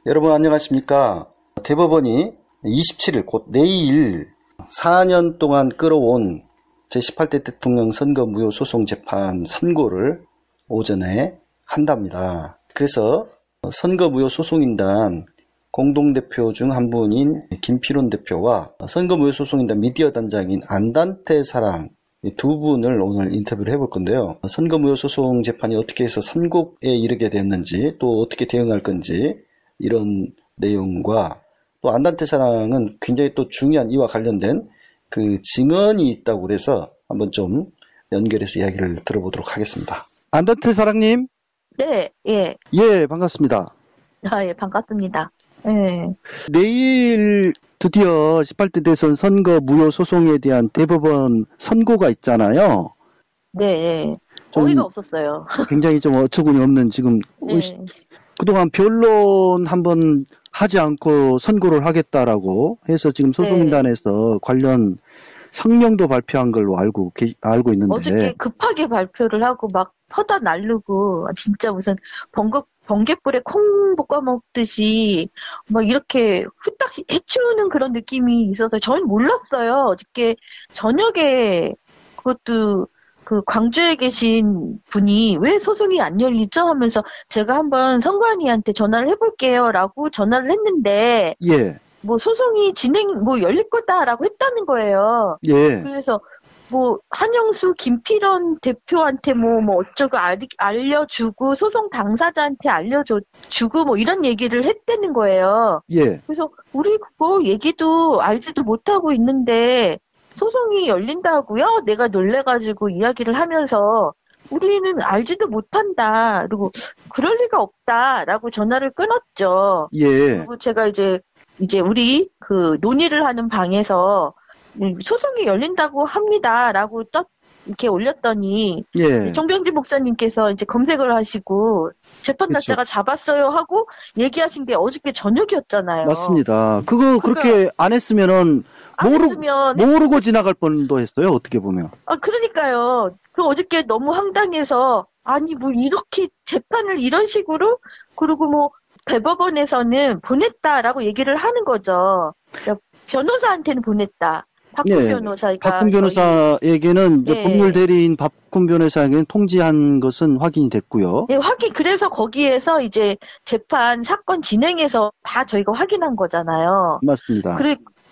여러분 안녕하십니까? 대법원이 27일 곧 내일 4년 동안 끌어온 제18대 대통령 선거 무효 소송 재판 선고를 오전에 한답니다. 그래서 선거 무효 소송인단 공동대표 중 한 분인 김필원 대표와 선거 무효 소송인단 미디어 단장인 안단태 사랑 두 분을 오늘 인터뷰를 해볼 건데요. 선거 무효 소송 재판이 어떻게 해서 선고에 이르게 됐는지, 또 어떻게 대응할 건지, 이런 내용과 또 안단태 사랑은 굉장히 또 중요한 이와 관련된 그 증언이 있다고 그래서 한번 좀 연결해서 이야기를 들어보도록 하겠습니다. 안단태 사랑님? 네, 예. 예, 반갑습니다. 아, 예, 반갑습니다. 예. 내일 드디어 18대 대선 선거 무효 소송에 대한 대법원 선고가 있잖아요. 네, 예. 어이가 없었어요. 굉장히 좀 어처구니 없는 지금 네. 그동안 변론 한번 하지 않고 선고를 하겠다라고 해서 지금 소송인단에서 관련 성명도 발표한 걸로 알고 있는데. 어저께 급하게 발표를 하고 막 퍼다 날르고 진짜 무슨 번갯불에 콩 볶아 먹듯이 막 이렇게 후딱 해치우는 그런 느낌이 있어서 저는 몰랐어요. 어저께 저녁에 그것도 그 광주에 계신 분이 왜 소송이 안 열리죠? 하면서 제가 한번 선관위한테 전화를 해볼게요 라고 전화를 했는데 예. 뭐 소송이 열릴 거다라고 했다는 거예요. 예. 그래서 뭐 한영수 김필원 대표한테 뭐 어쩌고 알려주고 소송 당사자한테 알려주고 뭐 이런 얘기를 했다는 거예요. 예. 그래서 우리 그거 얘기도 알지도 못하고 있는데 소송이 열린다고요? 내가 놀래가지고 이야기를 하면서 우리는 알지도 못한다. 그리고 그럴 리가 없다라고 전화를 끊었죠. 예. 그리고 제가 이제 우리 그 논의를 하는 방에서 소송이 열린다고 합니다라고 이렇게 올렸더니 예. 정병진 목사님께서 이제 검색을 하시고 재판 날짜가 잡았어요 하고 얘기하신 게 어저께 저녁이었잖아요. 맞습니다. 그렇게 안 했으면은 모르고 지나갈 뻔도 했어요. 어떻게 보면. 아, 그러니까요. 어저께 너무 황당해서 아니 뭐 이렇게 재판을 이런 식으로 그리고 뭐 대법원에서는 보냈다라고 얘기를 하는 거죠. 변호사한테는 보냈다. 박군 변호사가. 박군 변호사에게는 법률 대리인 박군 변호사에게는 통지한 것은 확인이 됐고요. 네, 그래서 거기에서 이제 재판 사건 진행에서 다 저희가 확인한 거잖아요. 맞습니다.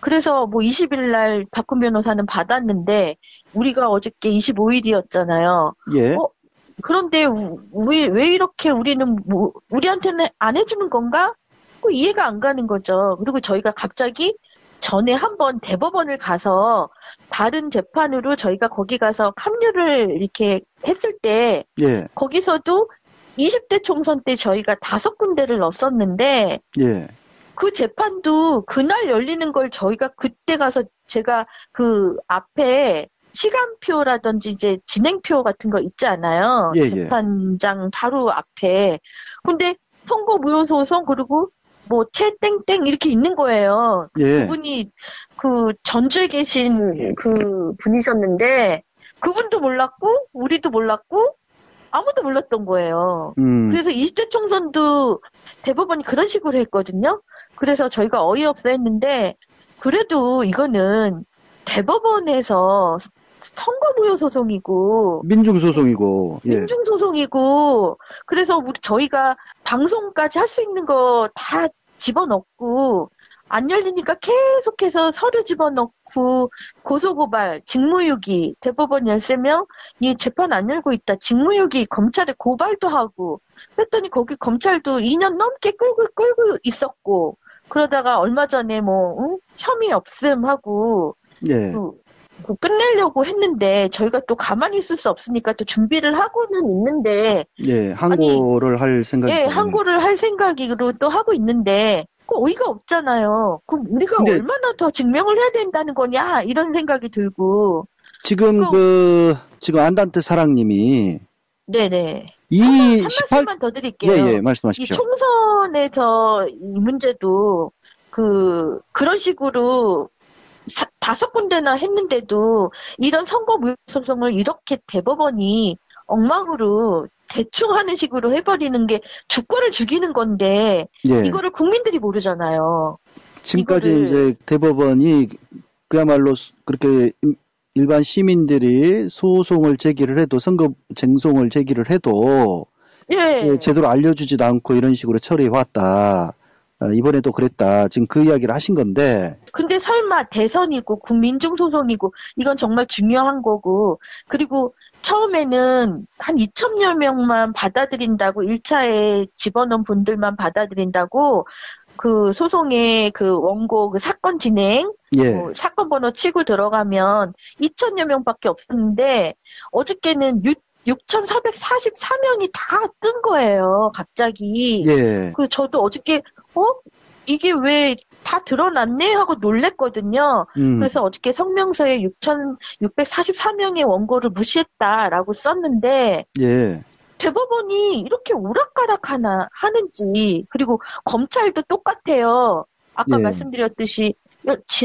그래서 뭐 20일 날 박군 변호사는 받았는데 우리가 어저께 25일이었잖아요. 예. 그런데 왜 이렇게 우리는 우리한테는 안 해주는 건가? 이해가 안 가는 거죠. 그리고 저희가 갑자기 전에 한번 대법원을 가서 다른 재판으로 저희가 거기 가서 합류를 이렇게 했을 때 거기서도 20대 총선 때 저희가 5군데를 넣었었는데 그 재판도 그날 열리는 걸 저희가 그때 가서 제가 그 앞에 시간표라든지 이제 진행표 같은 거 있지 않아요. 재판장 바로 앞에. 근데 선고 무효 소송 그리고 뭐 채땡땡 이렇게 있는 거예요. 그분이 그 전주에 계신 그 분이셨는데 그분도 몰랐고 우리도 몰랐고 아무도 몰랐던 거예요. 그래서 20대 총선도 대법원이 그런 식으로 했거든요. 그래서 저희가 어이없어 했는데 그래도 이거는 대법원에서 선거무효 소송이고 민중소송이고 민중소송이고 그래서 저희가 방송까지 할 수 있는 거 다 집어넣고 안 열리니까 계속해서 서류 집어넣고 고소고발, 직무유기 대법원 13명 이 재판 안 열고 있다. 직무유기 검찰에 고발도 하고 그랬더니 거기 검찰도 2년 넘게 끌고 있었고 그러다가 얼마 전에 혐의 없음 하고 끝내려고 했는데 저희가 또 가만히 있을 수 없으니까 또 준비를 하고는 있는데 항고를 할 생각이 항고를 할 생각으로 또 하고 있는데 어이가 없잖아요. 그럼 우리가 얼마나 더 증명을 해야 된다는 거냐 이런 생각이 들고 지금 지금 안단태 사랑님이 네네 한 말씀만 더 드릴게요. 말씀하십시오. 이 총선에서 이 문제도 그런 식으로 5군데나 했는데도 이런 선거 무효 소송을 이렇게 대법원이 엉망으로 대충 하는 식으로 해버리는 게 주권을 죽이는 건데 예. 이거를 국민들이 모르잖아요. 지금까지 이거를- 이제 대법원이 그야말로 그렇게 일반 시민들이 소송을 제기를 해도 선거 쟁송을 제기를 해도 예. 제대로 알려주지도 않고 이런 식으로 처리해 왔다. 이번에도 그랬다. 지금 그 이야기를 하신 건데. 근데 설마 대선이고 국민중 소송이고 이건 정말 중요한 거고 그리고 처음에는 한 2천여 명만 받아들인다고 1차에 집어넣은 분들만 받아들인다고 그 소송의 그 원고 그 사건 진행 예. 사건 번호 치고 들어가면 2천여 명밖에 없었는데 어저께는 6,444명이 다 뜬 거예요. 갑자기. 예. 그 저도 어저께 이게 왜 다 드러났네 하고 놀랬거든요. 그래서 어저께 성명서에 6,644명의 원고를 무시했다라고 썼는데 예. 대법원이 이렇게 오락가락 하는지 그리고 검찰도 똑같아요. 아까 예. 말씀드렸듯이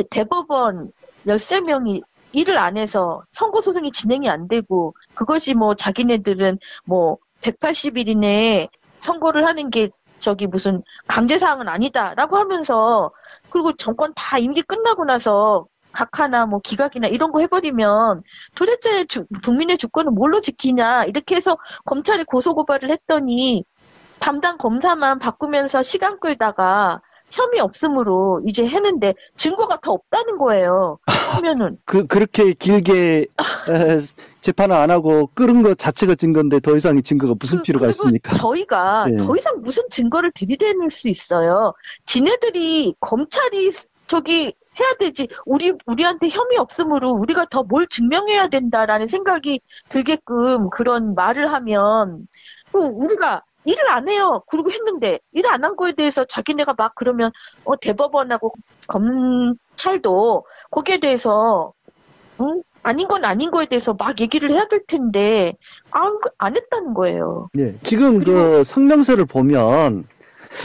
대법원 13명이 일을 안 해서 선고소송이 진행이 안 되고 그것이 뭐 자기네들은 뭐 180일 이내에 선고를 하는 게 저기 무슨 강제사항은 아니다라고 하면서 그리고 정권 다 임기 끝나고 나서 각하나 뭐 기각이나 이런 거 해버리면 도대체 국민의 주권을 뭘로 지키냐 이렇게 해서 검찰에 고소고발을 했더니 담당 검사만 바꾸면서 시간 끌다가 혐의 없음으로 이제 했는데 증거가 더 없다는 거예요. 그러면은 그렇게 길게 재판을 안 하고 끌은 것 자체가 증거인데 더 이상의 증거가 무슨 필요가 있습니까? 저희가 예. 더 이상 무슨 증거를 들이댈 수 있어요. 지네들이 검찰이 저기 해야 되지. 우리한테 혐의 없음으로 우리가 더 뭘 증명해야 된다라는 생각이 들게끔 그런 말을 하면 우리가 일을 안 해요. 그러고 했는데 일을 안 한 거에 대해서 자기네가 막 그러면 대법원하고 검찰도 거기에 대해서 아닌 건 아닌 거에 대해서 막 얘기를 해야 될 텐데 안 했다는 거예요. 예. 지금 그 성명서를 보면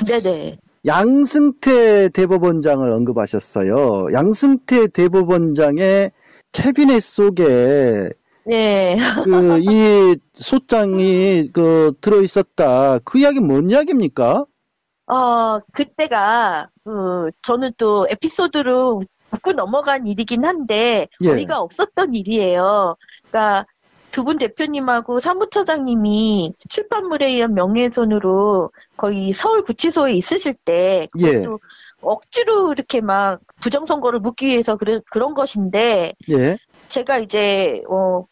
네네. 양승태 대법원장을 언급하셨어요. 양승태 대법원장의 캐비넷 속에 네. 이 소장이 들어 있었다. 그 이야기 뭔 이야기입니까? 그때가 저는 또 에피소드로 웃고 넘어간 일이긴 한데 예. 어이가 없었던 일이에요. 그러니까 두 분 대표님하고 사무처장님이 출판물에 의한 명예훼손으로 거의 서울구치소에 있으실 때 그것도 억지로 이렇게 막 부정선거를 묻기 위해서 그런 것인데 예. 제가 이제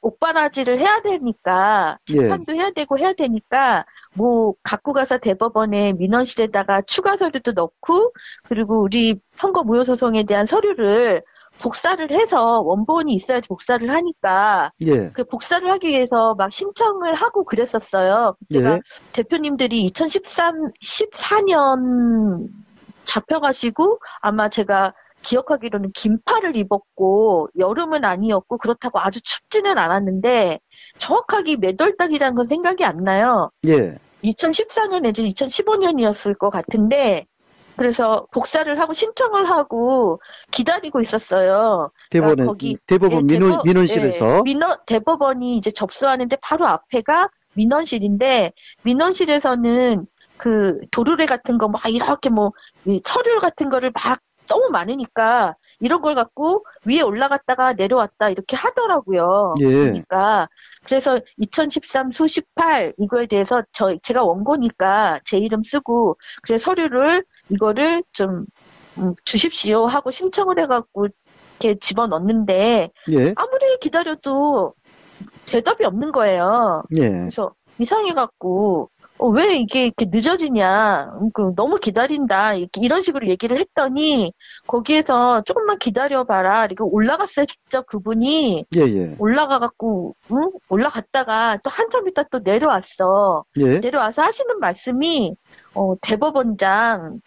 옥바라지를 해야 되니까 재판도 해야 되고 해야 되니까 뭐 갖고 가서 대법원에 민원실에다가 추가 서류도 넣고 그리고 우리 선거 무효 소송에 대한 서류를 복사를 해서 원본이 있어야지 복사를 하니까 그 복사를 하기 위해서 막 신청을 하고 그랬었어요. 제가 대표님들이 2014년 잡혀가시고 아마 제가 기억하기로는 긴팔을 입었고 여름은 아니었고 그렇다고 아주 춥지는 않았는데 정확하게 몇 월 달이라는 건 생각이 안 나요. 2014년 내지 2015년이었을 것 같은데 그래서 복사를 하고 신청을 하고 기다리고 있었어요. 그러니까 대법원 민원실에서 대법원이 이제 접수하는데 바로 앞에가 민원실인데 민원실에서는 그 도르래 같은 거 막 이렇게 뭐 서류 같은 거를 막 너무 많으니까 이런 걸 갖고 위에 올라갔다가 내려왔다 이렇게 하더라고요. 그러니까 그래서 2013 수십팔 이거에 대해서 제가 원고니까 제 이름 쓰고 그래 서류를 이거를 좀 주십시오 하고 신청을 해갖고 이렇게 집어넣는데 아무리 기다려도 대답이 없는 거예요. 그래서 이상해갖고 왜 이게 이렇게 늦어지냐, 너무 기다린다, 이런 식으로 얘기를 했더니, 거기에서 조금만 기다려봐라, 이렇게 올라갔어요, 직접 그분이. 올라가갖고, 올라갔다가 또 한참 있다 또 내려왔어. 내려와서 하시는 말씀이, 대법원장,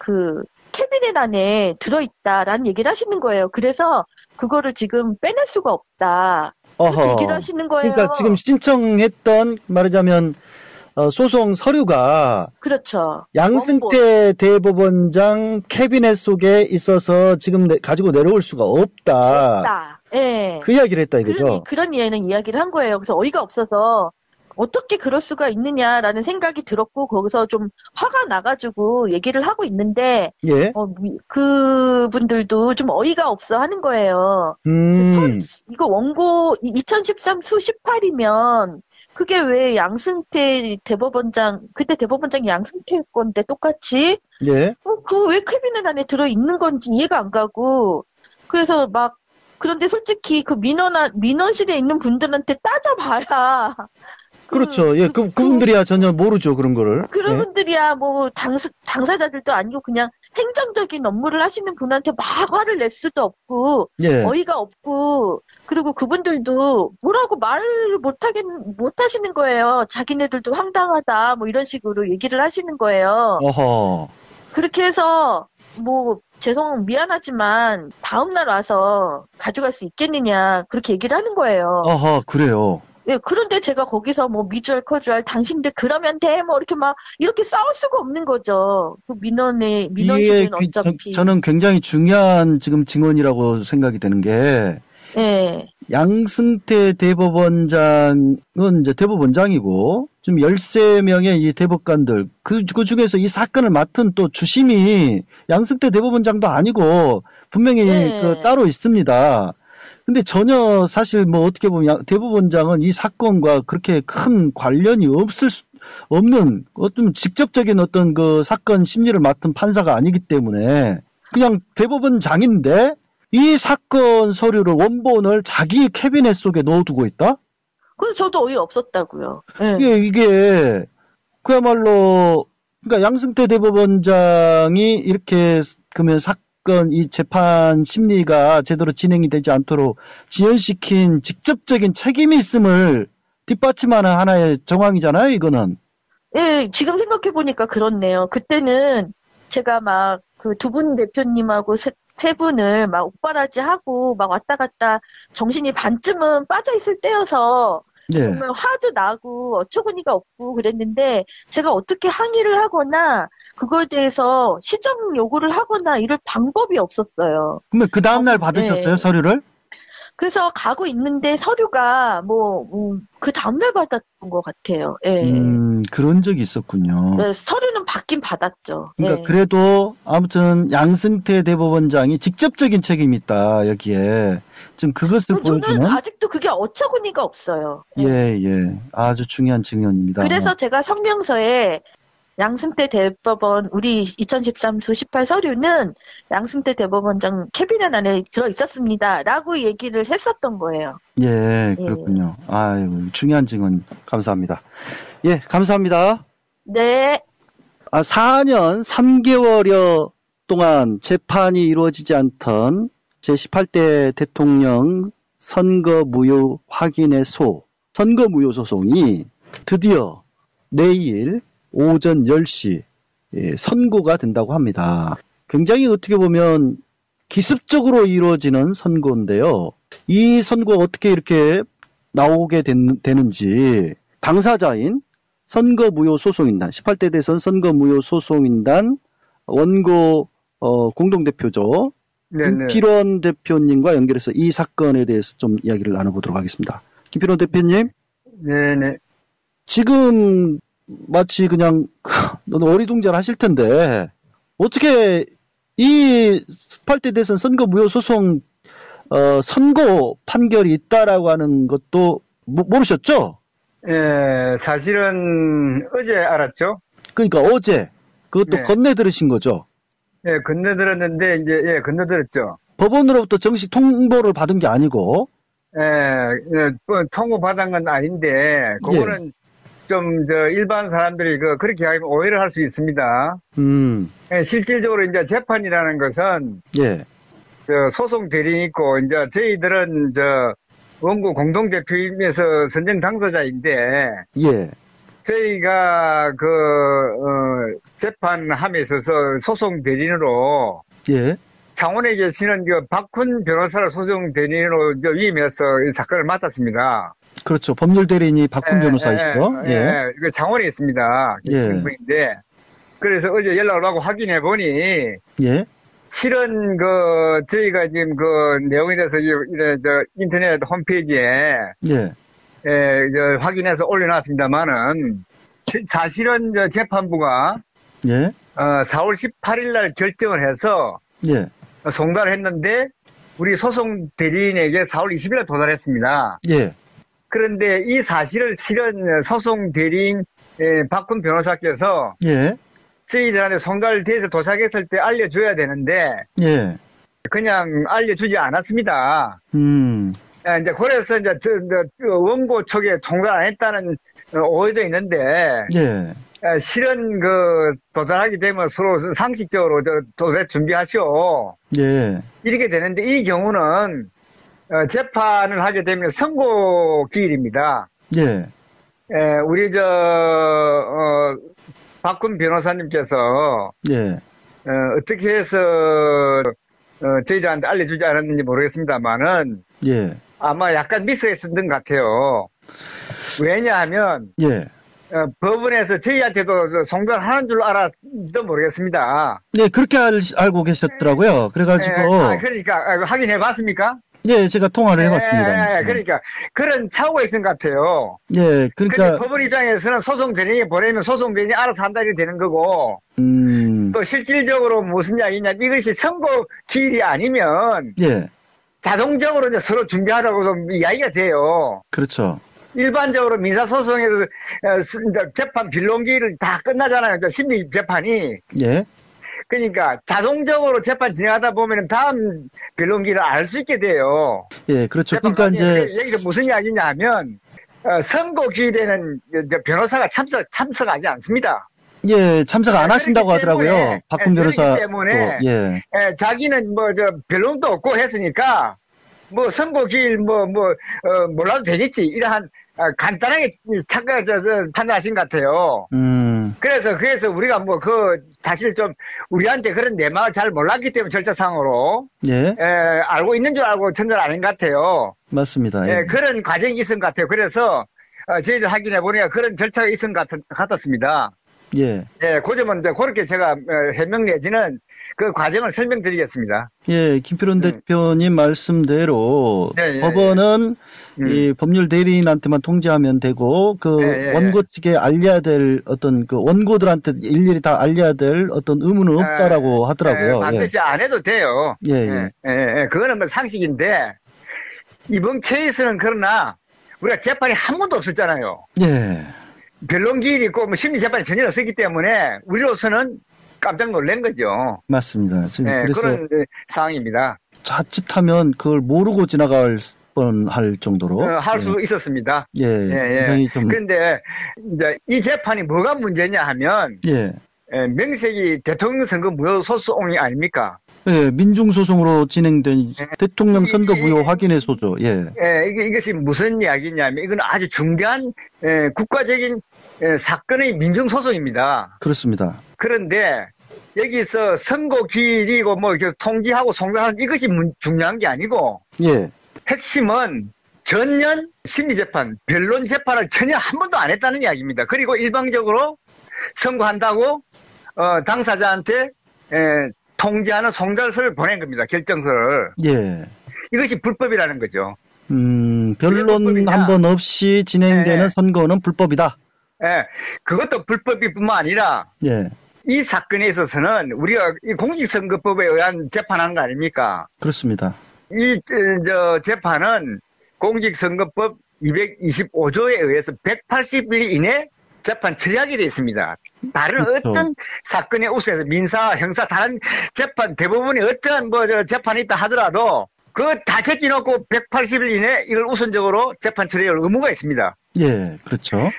캐비넷 안에 들어있다라는 얘기를 하시는 거예요. 그래서, 그거를 지금 빼낼 수가 없다. 그렇게 얘기를 하시는 거예요. 그러니까 지금 신청했던, 말하자면, 소송 서류가 그렇죠. 양승태 대법원장 캐비넷 속에 있어서 지금 가지고 내려올 수가 없다. 예. 그 이야기를 했다 이거죠. 그런 이야기를 한 거예요. 그래서 어이가 없어서 어떻게 그럴 수가 있느냐라는 생각이 들었고, 거기서 좀 화가 나가지고 얘기를 하고 있는데, 예. 그분들도 좀 어이가 없어 하는 거예요. 이거 원고 2013 수 18이면, 그게 왜 양승태 대법원장, 그때 대법원장이 양승태 건데 똑같이? 예. 그거 왜 캐비넷 안에 들어있는 건지 이해가 안 가고, 그래서 그런데 솔직히 그 민원실에 있는 분들한테 따져봐야, 그렇죠. 예, 그분들이야 전혀 모르죠, 그런 거를. 그런 예. 분들이야 뭐 당사자들도 아니고 그냥 행정적인 업무를 하시는 분한테 막 화를 낼 수도 없고 예. 어이가 없고 그리고 그분들도 뭐라고 말을 못 하시는 거예요. 자기네들도 황당하다 뭐 이런 식으로 얘기를 하시는 거예요. 어허. 그렇게 해서 뭐 미안하지만 다음날 와서 가져갈 수 있겠느냐 그렇게 얘기를 하는 거예요. 어허, 그래요. 예, 그런데 제가 거기서 뭐 미주얼, 커주얼, 당신들 그러면 돼, 뭐 이렇게 싸울 수가 없는 거죠. 그 민원실은 어차피. 저는 굉장히 중요한 지금 증언이라고 생각이 되는 게, 예. 양승태 대법원장은 이제 대법원장이고, 좀 13명의 이 대법관들, 그 중에서 이 사건을 맡은 또 주심이 양승태 대법원장도 아니고, 분명히 예. 따로 있습니다. 근데 전혀 사실 뭐 어떻게 보면 대법원장은 이 사건과 그렇게 큰 관련이 없는 어떤 직접적인 어떤 그 사건 심리를 맡은 판사가 아니기 때문에 그냥 대법원장인데 이 사건 서류를 원본을 자기 캐비넷 속에 넣어두고 있다? 그래서 저도 어이없었다고요. 예. 이게 그야말로 그러니까 양승태 대법원장이 이렇게 그러면 이 재판 심리가 제대로 진행이 되지 않도록 지연시킨 직접적인 책임이 있음을 뒷받침하는 하나의 정황이잖아요, 이거는. 예, 지금 생각해보니까 그렇네요. 그때는 제가 그 두 분 대표님하고 세 분을 옥바라지 하고 왔다 갔다 정신이 반쯤은 빠져있을 때여서 예. 정말 화도 나고 어처구니가 없고 그랬는데 제가 어떻게 항의를 하거나 그거에 대해서 시정 요구를 하거나 이럴 방법이 없었어요. 그러면 그 다음날 받으셨어요, 네. 서류를? 그래서 가고 있는데 서류가 그 다음날 받았던 것 같아요. 예. 그런 적이 있었군요. 네, 서류는 받긴 받았죠. 그러니까 예. 그래도 아무튼 양승태 대법원장이 직접적인 책임이 있다, 여기에. 지금 그것을 보여주는. 저는 아직도 그게 어처구니가 없어요. 예. 아주 중요한 증언입니다. 그래서 제가 성명서에 양승태 대법원 우리 2013수 18 서류는 양승태 대법원장 캐비넷 안에 들어 있었습니다라고 얘기를 했었던 거예요. 예, 그렇군요. 아유, 중요한 증언 감사합니다. 예, 감사합니다. 네. 4년 3개월여 동안 재판이 이루어지지 않던 제18대 대통령 선거무효 확인의 선거무효 소송이 드디어 내일 오전 10시 선고가 된다고 합니다. 굉장히 어떻게 보면 기습적으로 이루어지는 선고인데요. 이 선고가 어떻게 이렇게 나오게 되는지 당사자인 선거무효소송인단, 18대 대선 선거무효소송인단 원고 공동대표죠. 김필원 대표님과 연결해서 이 사건에 대해서 좀 이야기를 나눠보도록 하겠습니다. 김필원 대표님. 네네. 지금 마치 그냥 너는 어리둥절 하실 텐데 어떻게 이 18대 대선 선거무효소송 선고 판결이 있다라고 하는 것도 모르셨죠? 예, 사실은 어제 알았죠. 그러니까 어제 그것도 네. 건네 들으신 거죠? 예, 건너들었는데 이제 건너들었죠. 법원으로부터 정식 통보를 받은 게 아니고. 통보 받은 건 아닌데 그거는 좀 일반 사람들이 그렇게 하면 오해를 할 수 있습니다. 예, 실질적으로 이제 재판이라는 것은 소송 대리인이 있고 이제 저희들은 원고 공동대표임에서 선정 당사자인데 저희가 재판함에 있어서 소송 대리인으로 창원에 계시는 박훈 변호사를 소송 대리인으로 위임해서 이 사건을 맡았습니다. 그렇죠. 법률 대리인이 박훈 변호사이시죠? 창원에 있습니다. 계시는 분인데 그래서 어제 연락을 받고 확인해 보니 실은 저희가 지금 내용에 대해서 인터넷 홈페이지에 확인해서 올려놨습니다만은 사실은 재판부가 예. 4월 18일 날 결정을 해서 예. 송달을 했는데 우리 소송 대리인에게 4월 20일 날 도달했습니다. 예. 그런데 이 사실을 실은 소송 대리인 박군 변호사께서 예. 저희들한테 송달돼서 도착했을 때 알려줘야 되는데 예. 그냥 알려주지 않았습니다. 이제 그래서 이제 원고 측에 송달 안 했다는 오해도 있는데 예. 실은 도달하게 되면 서로 상식적으로 도달 준비하시오. 예. 이렇게 되는데 이 경우는 재판을 하게 되면 선고 기일입니다. 예. 우리 박군 변호사님께서 예. 어떻게 해서 저희들한테 알려주지 않았는지 모르겠습니다만은 예. 아마 약간 미스했었던 것 같아요. 왜냐하면 예. 법원에서 저희한테도 송달하는 줄 알았지도 모르겠습니다. 네, 그렇게 알고 계셨더라고요. 그래가지고. 그러니까 확인해 봤습니까? 예, 제가 통화를 해봤습니다. 그러니까 그런 착오가 있은 것 같아요. 예, 그러니까 법원 입장에서는 소송 대리인이 보내면 소송 대리인이 알아서 한다이 되는 거고, 또 실질적으로 무슨 이야기냐, 이것이 선고 기일이 아니면 예. 자동적으로 이제 서로 준비하라고 좀 이야기가 돼요. 그렇죠. 일반적으로 민사소송에서 재판 변론기일을 다 끝나잖아요. 심리 재판이. 예. 그러니까 자동적으로 재판 진행하다 보면 다음 변론기를 알 수 있게 돼요. 예, 그렇죠. 그러니까 이제 여기서 무슨 이야기냐 하면 선고 기일에는 변호사가 참석하지 않습니다. 예, 참석 안 하신다고 하더라고요. 박군 변호사. 때문에 예. 자기는 변론도 없고 했으니까 선고 기일 몰라도 되겠지. 이러한 간단하게 판단하신 것 같아요. 그래서 우리가 사실 좀 우리한테 그런 내막을 잘 몰랐기 때문에 절차상으로. 예. 알고 있는 줄 알고 전달 안 한 것 같아요. 맞습니다. 예. 그런 과정이 있은 것 같아요. 그래서, 저희들 확인해 보니까 그런 절차가 있은 것 같았습니다. 예. 예, 그 점은 그렇게 제가 해명 내지는 그 과정을 설명드리겠습니다. 예, 김필원 대표님 말씀대로 예. 법원은 이 법률 대리인한테만 통지하면 되고 원고 측에 알려야 될 어떤 원고들한테 일일이 다 알려야 될 어떤 의무는 없다라고 하더라고요. 반드시 안 해도 돼요. 예. 그거는 상식인데 이번 케이스는 그러나 우리가 재판이 한 번도 없었잖아요. 예. 변론기일이 있고 심리 재판이 전혀 없었기 때문에 우리로서는 깜짝 놀란 거죠. 맞습니다. 지금 그래서 그런 상황입니다. 자칫하면 그걸 모르고 지나갈 뻔할 정도로 할 수 있었습니다. 굉장히 좀. 그런데 이제 이 재판이 뭐가 문제냐 하면 명색이 대통령 선거 무효 소송이 아닙니까? 예, 민중소송으로 진행된 대통령 선거 무효 확인의 소죠. 이것이 무슨 이야기냐면 이건 아주 중대한 국가적인 사건의 민중소송입니다. 그렇습니다. 그런데 여기서 선고 기일이고 통지하고 송달하는 이것이 중요한 게 아니고 핵심은 전년 심리재판, 변론재판을 전혀 한 번도 안 했다는 이야기입니다. 그리고 일방적으로 선고한다고 당사자한테 통지하는 송달서를 보낸 겁니다. 결정서를. 이것이 불법이라는 거죠. 변론 한 번 없이 진행되는 선거는 불법이다. 그것도 불법이뿐만 아니라 이 사건에 있어서는 우리가 이 공직선거법에 의한 재판하는 거 아닙니까? 그렇습니다. 이 재판은 공직선거법 225조에 의해서 180일 이내 재판 처리하게 되어 있습니다. 다른 어떤 사건에 우선해서 민사, 형사, 다른 재판, 대부분이 어떠한 재판이 있다 하더라도 그거 다 제껴놓고 180일 이내 이걸 우선적으로 재판 처리할 의무가 있습니다. 그렇죠.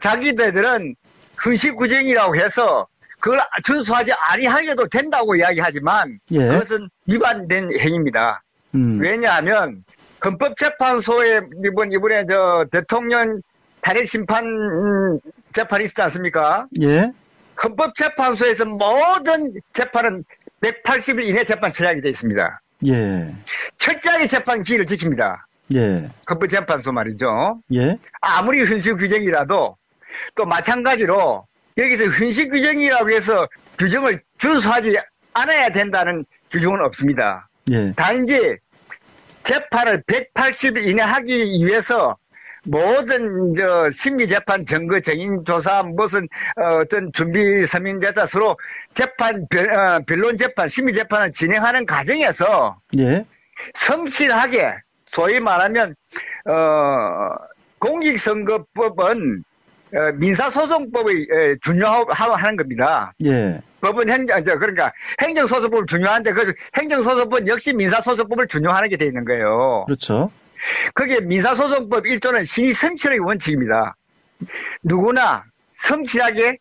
자기들은 훈시구쟁이라고 해서 그걸 준수하지 아니하게도 된다고 이야기하지만 그것은 위반된 행위입니다. 왜냐하면 헌법재판소에 이번에 대통령 탄핵심판 재판이 있지 않습니까? 헌법재판소에서 모든 재판은 180일 이내 재판 처리하게 되어 있습니다. 철저하게 재판 기일을 지킵니다. 헌법재판소 말이죠. 아무리 훈시규정이라도 또 마찬가지로 여기서 훈시규정이라고 해서 규정을 준수하지 않아야 된다는 규정은 없습니다. 단지 재판을 180일 이내 하기 위해서 모든 심리재판 증거 정인조사 무슨 어떤 준비 서민제다 서로 재판 변론 재판 심리재판을 진행하는 과정에서 예. 성실하게 소위 말하면 공직선거법은 민사소송법이 중요하는 겁니다. 예. 법은 그러니까 행정소송법이 중요한데 그 행정소송법 역시 민사소송법을 중요하게 돼 있는 거예요. 그렇죠. 그게 민사소송법 1조는 신의 성실의 원칙입니다. 누구나 성실하게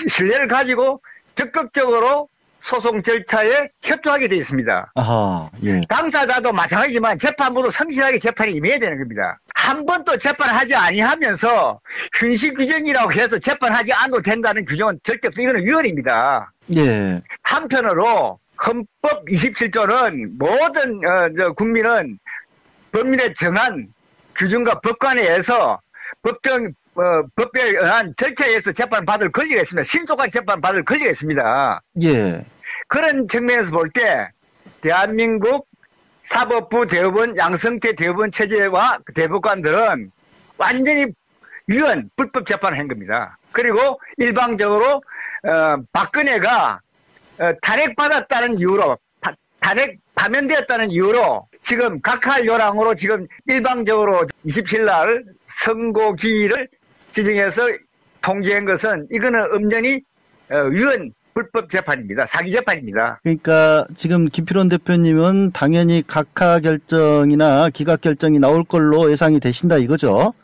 신뢰를 가지고 적극적으로 소송 절차에 협조하게 되어 있습니다. 아하, 예. 당사자도 마찬가지지만 재판부도 성실하게 재판에 임해야 되는 겁니다. 한 번도 재판하지 아니하면서 휴식 규정이라고 해서 재판하지 않아도 된다는 규정은 절대 없어요. 이거는 위헌입니다. 예. 한편으로 헌법 27조는 모든 국민은 법률에 정한 규정과 법관에 의해서 법에 의한 절차에 의해서 재판받을 권리가 있습니다. 신속한 재판받을 권리가 있습니다. 예. 그런 측면에서 볼 때 대한민국 사법부 대법원 양성태 대법원 체제와 대법관들은 완전히 위헌 불법 재판을 한 겁니다. 그리고 일방적으로 박근혜가 탄핵받았다는 이유로 파면되었다는 이유로 지금 각하 요랑으로 지금 일방적으로 27일 날 선고기일을 지정해서 통지한 것은 이거는 엄연히 위헌 불법 재판입니다. 사기 재판입니다. 그러니까 지금 김필원 대표님은 당연히 각하 결정이나 기각 결정이 나올 걸로 예상이 되신다 이거죠?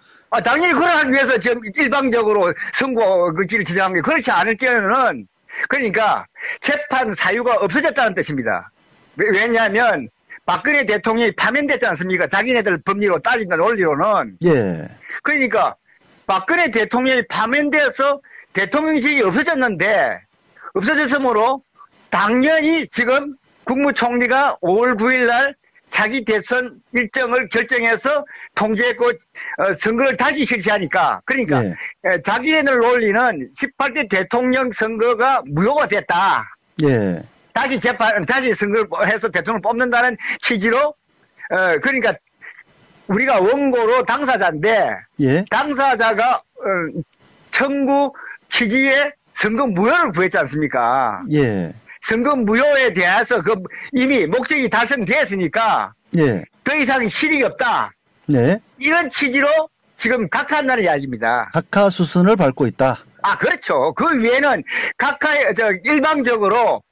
당연히 그러기 위해서 지금 일방적으로 선고기일을 지정한 게 그렇지 않을 경우는 그러니까 재판 사유가 없어졌다는 뜻입니다. 왜냐하면 박근혜 대통령이 파면됐지 않습니까? 자기네들 법리로 따진다는 원리로는. 예. 그러니까 박근혜 대통령이 파면돼서 대통령직이 없어졌으므로 당연히 지금 국무총리가 5월 9일 날 자기 대선 일정을 결정해서 통제했고 선거를 다시 실시하니까 그러니까 예. 자기네들 논리는 18대 대통령 선거가 무효가 됐다. 예. 다시 선거를 해서 대통령을 뽑는다는 취지로, 그러니까, 우리가 원고로 당사자인데, 예? 당사자가, 청구 취지에 선거 무효를 구했지 않습니까? 예. 선거 무효에 대해서 이미 목적이 달성되었으니까, 예. 더 이상 실익이 없다. 네. 이런 취지로 지금 각하한다는 이야기입니다. 각하 수순을 밟고 있다. 그렇죠. 그 외에는 일방적으로,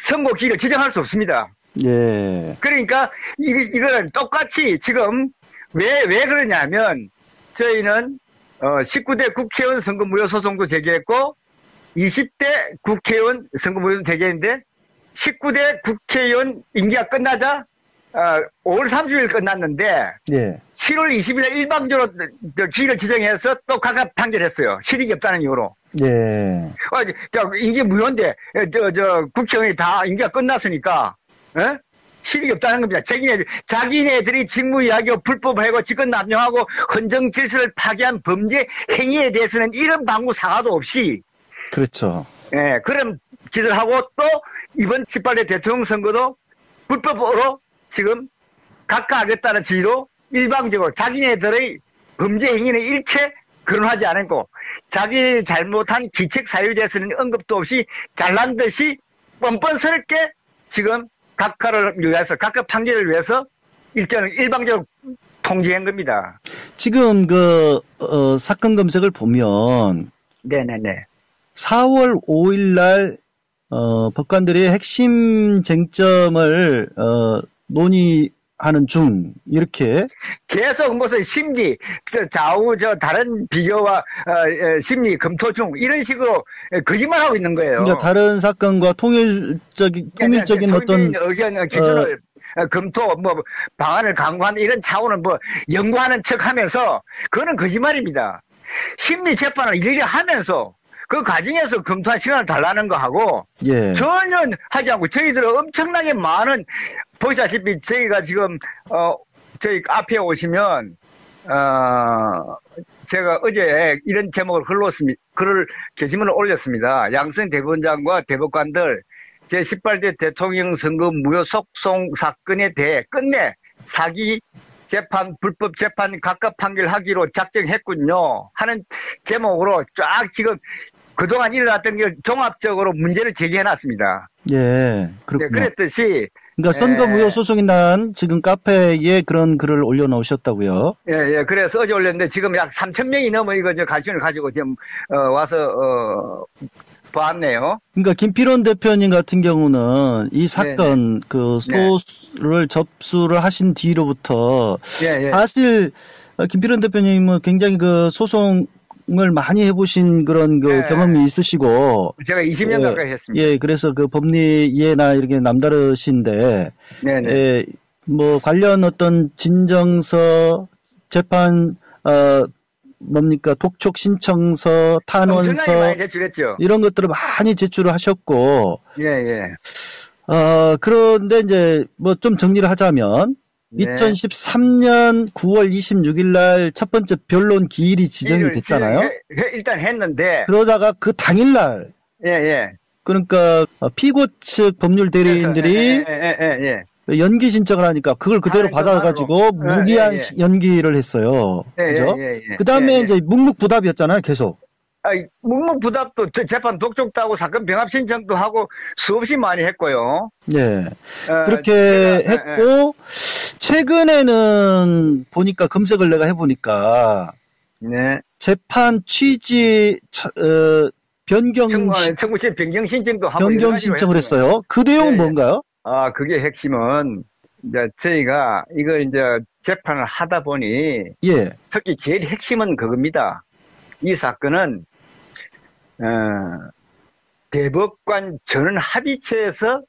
선고기일을 지정할 수 없습니다. 예. 그러니까, 이거는 똑같이 지금, 왜 그러냐면, 저희는, 19대 국회의원 선거무효 소송도 제기했고, 20대 국회의원 선거무효 제기했는데, 19대 국회의원 임기가 끝나자, 5월 30일 끝났는데, 예. 7월 20일에 일방적으로 기일을 지정해서 또 각각 판결했어요. 실익이 없다는 이유로. 예. 이게 무효인데, 국회의원이 다 임기가 끝났으니까, 실익이 없다는 겁니다. 자기네들이 직무 이야기하고 불법하고 직권 남용하고 헌정 질서를 파괴한 범죄 행위에 대해서는 이런 방구 사과도 없이. 그렇죠. 예, 그런 짓을 하고 또 이번 18대 대통령 선거도 불법으로 지금 각하하겠다는 취지로 일방적으로 자기네들의 범죄 행위는 일체 거론하지 않았고 자기 잘못한 기책 사유에 대해서는 언급도 없이 잘난 듯이 뻔뻔스럽게 지금 각하를 위해서 각하 판결을 위해서 일방적으로 통지한 겁니다. 지금 사건 검색을 보면 네네네. 4월 5일 날 법관들이 핵심 쟁점을 논의하는 중 이렇게 계속 무슨 심리 좌우 다른 비교와 심리 검토 중 이런 식으로 거짓말하고 있는 거예요. 그러니까 다른 사건과 통일적인 어떤 의견 기준을 검토 방안을 강구하는 이런 차원을 연구하는 척하면서 그거는 거짓말입니다. 심리 재판을 일일이 하면서 그 과정에서 검토한 시간을 달라는 거 하고 예. 전혀 하지 않고 저희들은 엄청나게 많은 보시다시피 저희가 지금 저희 앞에 오시면 제가 어제 이런 제목을 글을 게시문을 올렸습니다. 양승태 대법원장과 대법관들 제18대 대통령 선거 무효 속송 사건에 대해 끝내 사기 불법 재판 각각 판결하기로 작정했군요. 하는 제목으로 쫙 지금 그동안 일어났던 걸 종합적으로 문제를 제기해놨습니다. 예, 그렇군요. 네, 그랬듯이. 그러니까 선거무효 소송이 난 지금 카페에 그런 글을 올려놓으셨다고요? 예. 그래서 어제 올렸는데 지금 약 3,000명이 넘어 이거 관심을 가지고 지금 와서 봤네요. 그러니까 김필원 대표님 같은 경우는 이 사건 그 소를 접수를 하신 뒤로부터 사실 김필원 대표님은 굉장히 그 소송을 많이 해보신 그런 그 경험이 있으시고 제가 20년 가까이 했습니다. 예, 그래서 그 법리 이해나 이렇게 남다르신데 뭐 관련 어떤 진정서 재판 뭡니까 독촉 신청서 탄원서 많이 제출했죠. 이런 것들을 많이 제출을 하셨고 그런데 이제 뭐 좀 정리를 하자면 2013년 9월 26일 날 첫 번째 변론 기일이 지정이 됐잖아요. 일단 했는데 그러다가 그 당일 날 그러니까 피고 측 법률 대리인들이 연기 신청을 하니까 그걸 그대로 받아가지고 무기한 연기를 했어요. 그죠? 그 다음에 이제 묵묵부답이었잖아요, 계속. 묵묵부답도 재판 독촉도 하고 사건 병합 신청도 하고 수없이 많이 했고요. 그렇게 했고, 최근에는 보니까 검색을 내가 해보니까, 재판 취지, 변경 신청도 하고 변경 신청을 했어요. 그 내용은 뭔가요? 그게 핵심은 이제 저희가 이걸 이제 재판을 하다 보니 특히 제일 핵심은 그겁니다. 이 사건은 대법관 전원 합의체에서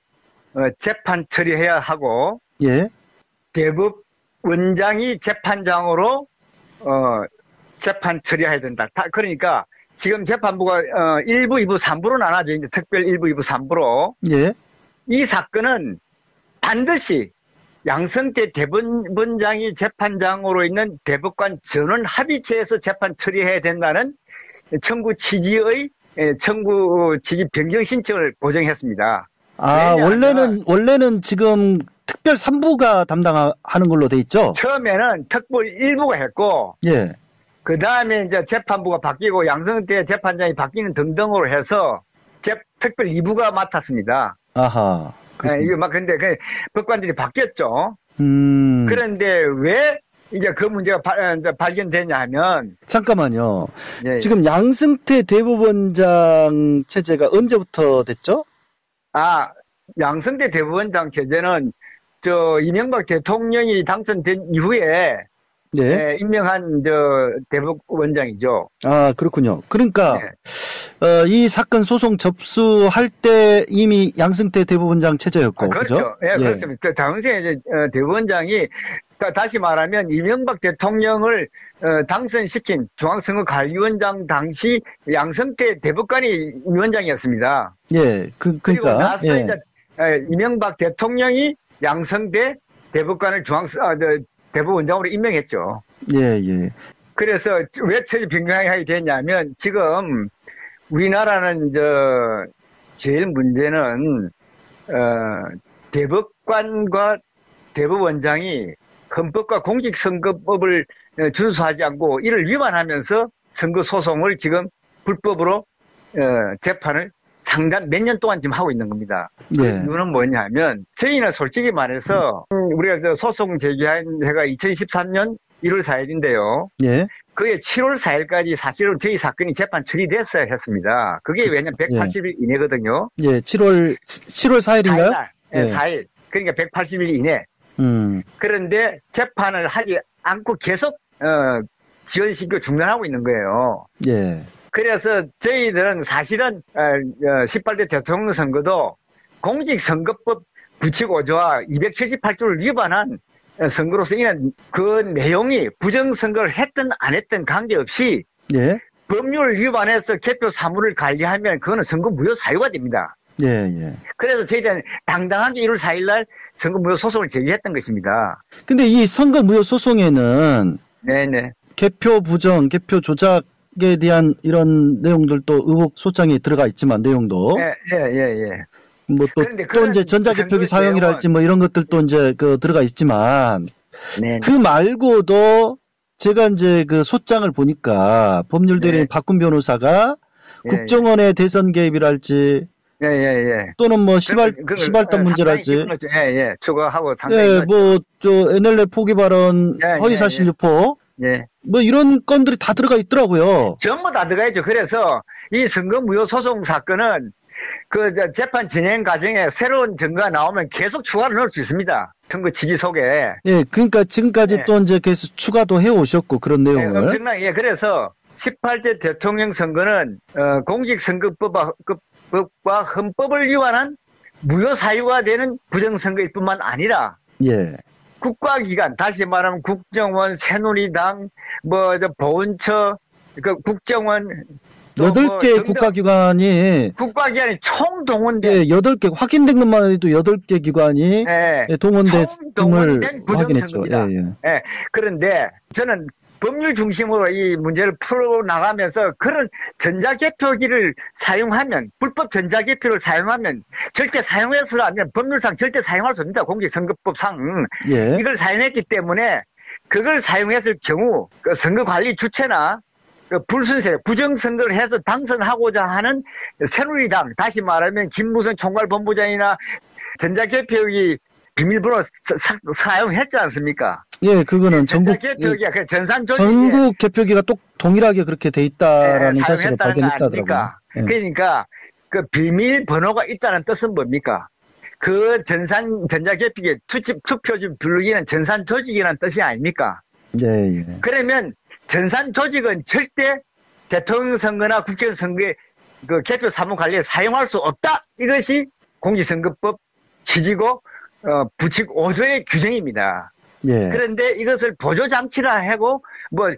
재판 처리해야 하고 대법원장이 재판장으로 재판 처리해야 된다. 그러니까 지금 재판부가 1부, 2부, 3부로 나눠져 있는데 특별 1부, 2부, 3부로 이 사건은 반드시 양성태 대법원장이 재판장으로 있는 대법관 전원 합의체에서 재판 처리해야 된다는 청구 취지 변경 신청을 고정했습니다. 원래는 지금 특별 3부가 담당하는 걸로 돼 있죠? 처음에는 특별 1부가 했고, 그 다음에 이제 재판부가 바뀌고 양성태 재판장이 바뀌는 등등으로 해서 특별 2부가 맡았습니다. 아하. 이게 근데 법관들이 바뀌었죠. 그런데 왜 이제 그 문제가 발견되냐 하면. 잠깐만요. 지금 양승태 대법원장 체제가 언제부터 됐죠? 양승태 대법원장 체제는 이명박 대통령이 당선된 이후에 임명한 대법원장이죠. 그렇군요. 그러니까 이 사건 소송 접수할 때 이미 양승태 대법원장 체제였고, 그렇죠. 그렇습니다. 당시에 이제 대법원장이 다시 말하면 이명박 대통령을 당선시킨 중앙선거관리위원장 당시 양승태 대법관이 위원장이었습니다. 그러니까 그리고 나서 이제 이명박 대통령이 양승태 대법관을 대법원장으로 임명했죠. 그래서 왜 처지 변경하게 됐냐면 지금 우리나라는 제일 문제는 대법관과 대법원장이 헌법과 공직선거법을 준수하지 않고 이를 위반하면서 선거소송을 지금 불법으로 재판을 상당 몇 년 동안 지금 하고 있는 겁니다. 그 이유는 뭐냐면 저희는 솔직히 말해서 우리가 소송 제기한 해가 2013년 1월 4일인데요. 그게 7월 4일까지 사실은 저희 사건이 재판 처리됐어야 했습니다. 그게 왜냐면 180일 이내거든요. 7월 4일인가요? 4일. 그러니까 180일 이내. 그런데 재판을 하지 않고 계속 지연시키고 중단하고 있는 거예요. 그래서 저희들은 사실은 18대 대통령 선거도 공직선거법 97조와 278조를 위반한 선거로서 이는 그 내용이 부정선거를 했든 안 했든 관계없이 법률을 위반해서 개표 사무를 관리하면 그거는 선거 무효 사유가 됩니다. 그래서 저희들은 당당하게 1월 4일 날 선거 무효 소송을 제기했던 것입니다. 근데 이 선거 무효 소송에는 개표 부정, 개표 조작에 대한 이런 내용들도 의혹 소장이 들어가 있지만 내용도 뭐 또 이제 전자개표기 사용이랄지 뭐 이런 것들도 이제 들어가 있지만 네. 그 말고도 제가 이제 그 소장을 보니까 법률대리인 네. 박군 변호사가 국정원의 대선 개입이랄지 또는 뭐 시발단 문제랄지 추가하고 상당히 저 NLL 포기 발언 허위사실 유포 뭐 이런 건들이 다 들어가 있더라고요. 전부 다 들어가 있죠. 그래서 이 선거무효 소송 사건은 그 재판 진행 과정에 새로운 증거가 나오면 계속 추가를 넣을 수 있습니다. 선거 취지 속에. 예, 그러니까 지금까지 또 이제 계속 추가도 해 오셨고 그런 내용을. 엄청나게. 그래서 18대 대통령 선거는 공직선거법과 헌법을 위반한 무효 사유가 되는 부정선거일 뿐만 아니라 국가기관, 다시 말하면 국정원, 새누리당, 보훈처, 국정원 8개 국가기관이 총동원된 8개 확인된 것만 해도 8개 기관이 동원됐음을 확인했죠. 그런데 저는 법률 중심으로 이 문제를 풀어나가면서 그런 전자개표기를 사용하면, 불법 전자개표를 사용하면 절대 사용해서라면 법률상 절대 사용할 수 없습니다. 공직선거법상. 이걸 사용했기 때문에 그걸 사용했을 경우 그 선거관리 주체나 그 불순세, 부정선거를 해서 당선하고자 하는 새누리당, 다시 말하면 김무성 총괄본부장이나 전자개표기 비밀번호 사용했지 않습니까? 예, 그거는 전국 개표기가 전국 개표기가 또 동일하게 그렇게 돼 있다라는 사실을 발견했다더라고요. 그러니까 그 비밀번호가 있다는 뜻은 뭡니까? 그 전자개표기 투표지 부르기는 전산 조직이라는 뜻이 아닙니까? 그러면 전산 조직은 절대 대통령 선거나 국회의원 선거에 그 개표 사무 관리에 사용할 수 없다. 이것이 공직선거법 취지고 부칙 5조의 규정입니다. 그런데 이것을 보조장치라 하고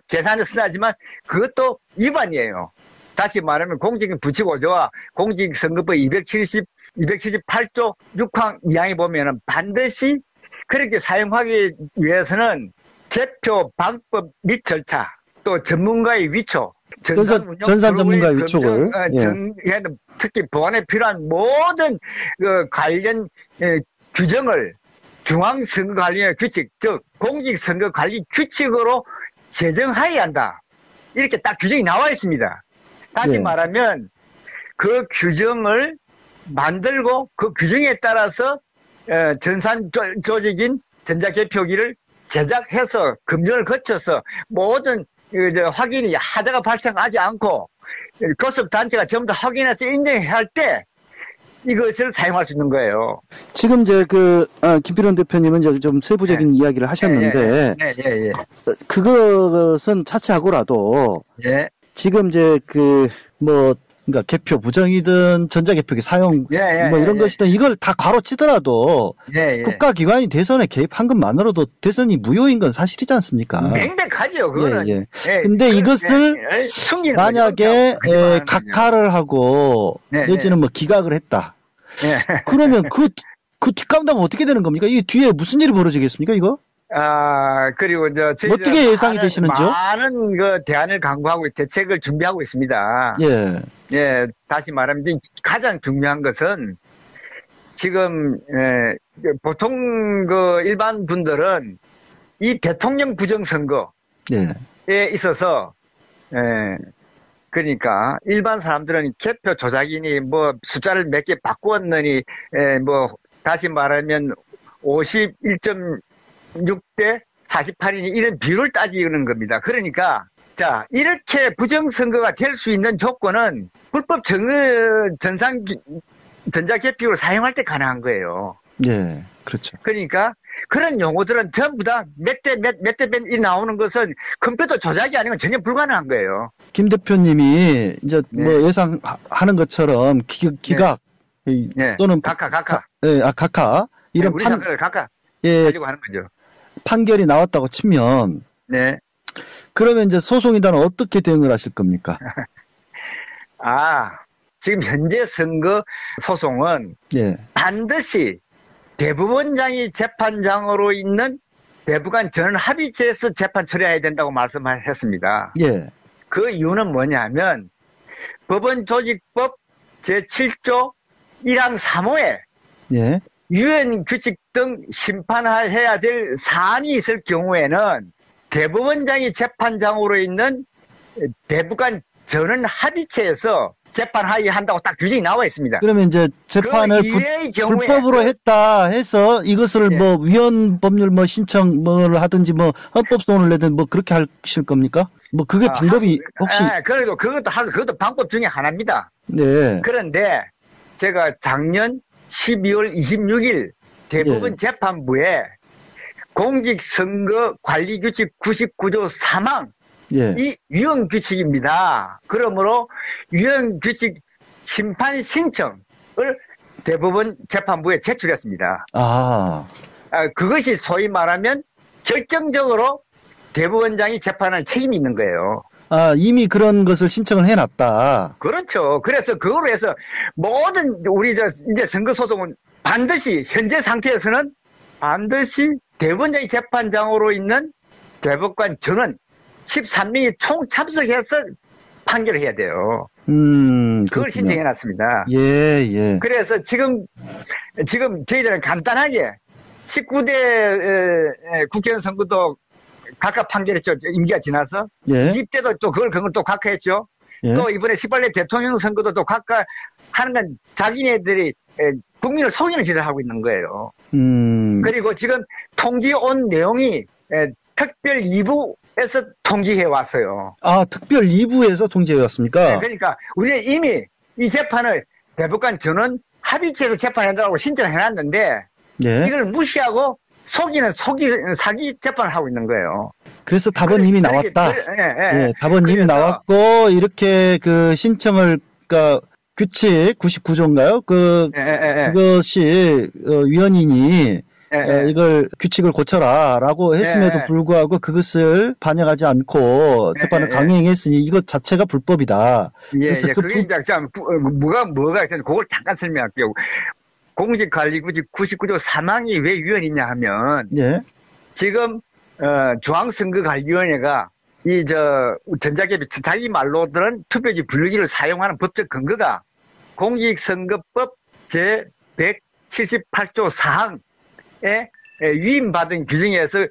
계산을 쓰나지만 그것도 위반이에요. 다시 말하면 공직인 부칙 5조와 공직선거법 278조 6항 2항에 보면은 반드시 그렇게 사용하기 위해서는 개표 방법 및 절차, 또 전문가의 위촉, 전산 전문가의 위촉을 특히 보안에 필요한 모든 그 관련 규정을 중앙선거관리의 규칙, 즉 공직선거관리 규칙으로 제정하여야 한다. 이렇게 딱 규정이 나와 있습니다. 다시 말하면 그 규정을 만들고 그 규정에 따라서 전산 조직인 전자개표기를 제작해서 검증을 거쳐서 모든 확인이 하자가 발생하지 않고 교섭단체가 전부 다 확인해서 인정해야 할 때 이것을 사용할 수 있는 거예요. 지금 이제 김필원 대표님은 이제 좀 세부적인 이야기를 하셨는데 그것은 차치하고라도 지금 이제 그러니까 개표 부정이든 전자개표기 사용 이런 것이든 이걸 다 가로치더라도 국가기관이 대선에 개입한 것만으로도 대선이 무효인 건 사실이지 않습니까? 명백하죠. 그거는. 근데 이것을 만약에 각하를 하고 내지는 기각을 했다. 그러면 그 뒷감당은 어떻게 되는 겁니까? 이 뒤에 무슨 일이 벌어지겠습니까, 이거? 그리고 어떻게 예상이 되시는지요? 많은 대안을 강구하고 대책을 준비하고 있습니다. 다시 말하면 가장 중요한 것은 지금 보통 일반 분들은 이 대통령 부정선거에 있어서 그러니까 일반 사람들은 개표 조작이니 숫자를 몇 개 바꾸었느니 다시 말하면 51.6대 48이니 이런 비율을 따지는 겁니다. 그러니까 이렇게 부정선거가 될 수 있는 조건은 불법 전자개표를 사용할 때 가능한 거예요. 그렇죠. 그러니까 그런 용어들은 전부 다 몇 대 몇 나오는 것은 컴퓨터 조작이 아니면 전혀 불가능한 거예요. 김 대표님이 이제 예상하는 것처럼 기각 또는 각하 이런 각하 가지고 하는 거죠. 판결이 나왔다고 치면 그러면 이제 소송이단은 어떻게 대응을 하실 겁니까? 지금 현재 선거 소송은 반드시 대법원장이 재판장으로 있는 대법관 전합의체에서 재판 처리해야 된다고 말씀하셨습니다. 그 이유는 뭐냐면 법원조직법 제7조 1항 3호에 유엔 규칙 등 심판해야 될 사안이 있을 경우에는 대법원장이 재판장으로 있는 대법관 전원 합의체에서 재판 하의한다고 딱 규정이 나와 있습니다. 그러면 이제 재판을 불법으로 했다 해서 이것을 뭐 위헌 법률 뭐 신청 뭘 하든지 뭐 헌법소원을 내든 뭐 그렇게 하실 겁니까? 뭐 그게 방법이 혹시? 그래도 그것도 방법 중에 하나입니다. 네. 그런데 제가 작년 12월 26일 대법원 재판부에 공직선거관리규칙 99조 3항 이 위헌 규칙입니다. 그러므로 위헌 규칙 심판 신청을 대법원 재판부에 제출했습니다. 그것이 소위 말하면 결정적으로 대법원장이 재판할 책임이 있는 거예요. 이미 그런 것을 신청을 해놨다. 그렇죠. 그래서 그거로 해서 모든 우리 이제 선거소송은 반드시 현재 상태에서는 반드시 대법원장이 재판장으로 있는 대법관 전원 13명이 총 참석해서 판결을 해야 돼요. 그걸 신청해놨습니다. 예. 그래서 지금 저희들은 간단하게 19대 국회의원 선거도 각각 판결했죠. 임기가 지나서. 20대도 또 그걸 또 각각 했죠. 또 이번에 18대 대통령 선거도 또 각각 하는 건 자기네들이 국민을 속이는 짓을 하고 있는 거예요. 그리고 지금 통지 온 내용이 특별 2부에서 통지해 왔어요. 특별 2부에서 통지해 왔습니까? 네, 그러니까 우리는 이미 이 재판을 대법관 전원 합의체에서 재판해달라고 신청을 해놨는데 이걸 무시하고 사기 재판을 하고 있는 거예요. 그래서 답은 이미 나왔다. 답은 이미 나왔고 이렇게 그 신청을 규칙 99조인가요? 그것이 위헌이니 이걸 규칙을 고쳐라라고 했음에도 불구하고 그것을 반영하지 않고 재판을 강행했으니 이것 자체가 불법이다. 그래서 그게 이제 뭐가 있었는데 그걸 잠깐 설명할게요. 공직관리규칙 99조 3항이 왜 위헌이냐 하면 지금 중앙선거관리위원회가 전자개표 자기 말로들은 투표지 분류기를 사용하는 법적 근거가 공직선거법 제 178조 4항에 위임받은 규정에서